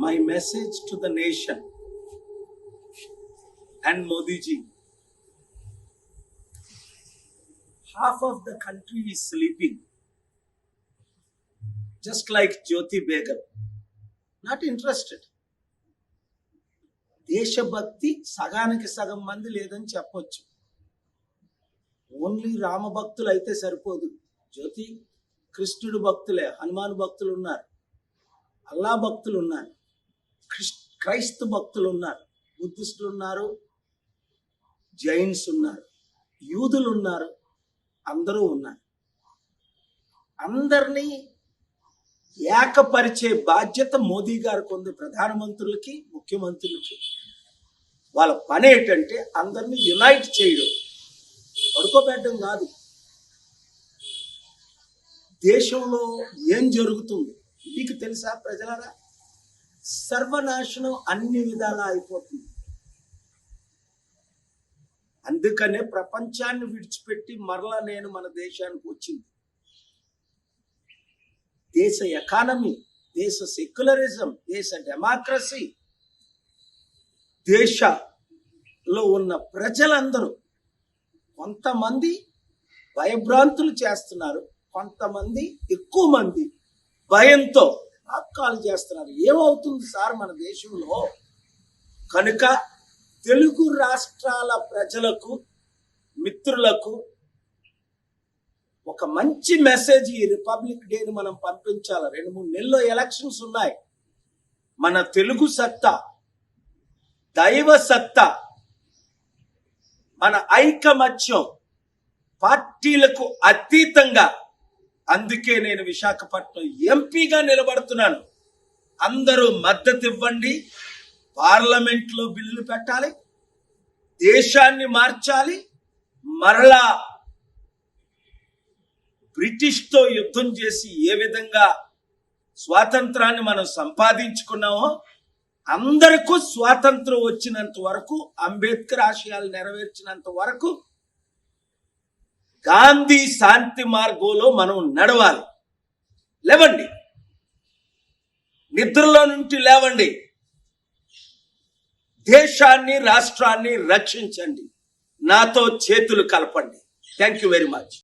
my message to the nation and Modi ji. Half of the country is sleeping, just like Jyoti Begum. Not interested. దేశభక్తి సగానికి సగం మంది లేదని చెప్పొచ్చు. Only Rama భక్తులు అయితే సరిపోదు. జ్యోతి కృష్ణుడు భక్తులే, హనుమాన్ భక్తులు ఉన్నారు, అల్లా భక్తులు ఉన్నారు, క్రైస్త భక్తులు ఉన్నారు, బుద్ధిస్టులు ఉన్నారు, జైన్స్ ఉన్నారు, యూదులు ఉన్నారు, అందరూ ఉన్నారు. అందరినీ ఏకపరిచే బాధ్యత మోదీ గారికి ఉంది. ప్రధానమంత్రులకి, ముఖ్యమంత్రులకి వాళ్ళ పని ఏంటంటే అందరినీ యునైట్ చేయడం, పడుకోబెట్టడం కాదు. దేశంలో ఏం జరుగుతుంది మీకు తెలుసా ప్రజలారా? సర్వనాశనం అన్ని విధాలా అయిపోతుంది. అందుకనే ప్రపంచాన్ని విడిచిపెట్టి మరలా నేను మన దేశానికి వచ్చింది. దేశ ఎకానమీ, దేశ సెక్యులరిజం, దేశ డెమోక్రసీ, దేశంలో ఉన్న ప్రజలందరూ కొంతమంది భయభ్రాంతులు చేస్తున్నారు, కొంతమంది ఎక్కువ మంది భయంతో ఆక్కాలు చేస్తున్నారు. ఏమవుతుంది సార్ మన దేశంలో? కనుక తెలుగు రాష్ట్రాల ప్రజలకు, మిత్రులకు ఒక మంచి మెసేజ్ ఈ రిపబ్లిక్ డేని మనం పంపించాలి. 2-3 నెలల్లో ఎలక్షన్స్ ఉన్నాయి. మన తెలుగు సత్తా, దైవ సత్తా, మన ఐకమత్యం పార్టీలకు అతీతంగా, అందుకే నేను విశాఖపట్నం ఎంపీగా నిలబడుతున్నాను. అందరూ మద్దతు ఇవ్వండి. పార్లమెంట్లో బిల్లు పెట్టాలి, దేశాన్ని మార్చాలి. మరలా బ్రిటిష్తో యుద్ధం చేసి ఏ విధంగా స్వాతంత్రాన్ని మనం సంపాదించుకున్నామో, అందరికీ స్వాతంత్రం వచ్చినంత వరకు, అంబేద్కర్ ఆశయాలు నెరవేర్చినంత వరకు గాంధీ శాంతి మార్గంలో మనం నడవాలి. లేవండి, నిద్రలో నుండి లేవండి, దేశాన్ని, రాష్ట్రాన్ని రక్షించండి. నాతో చేతులు కలపండి. Thank you very much.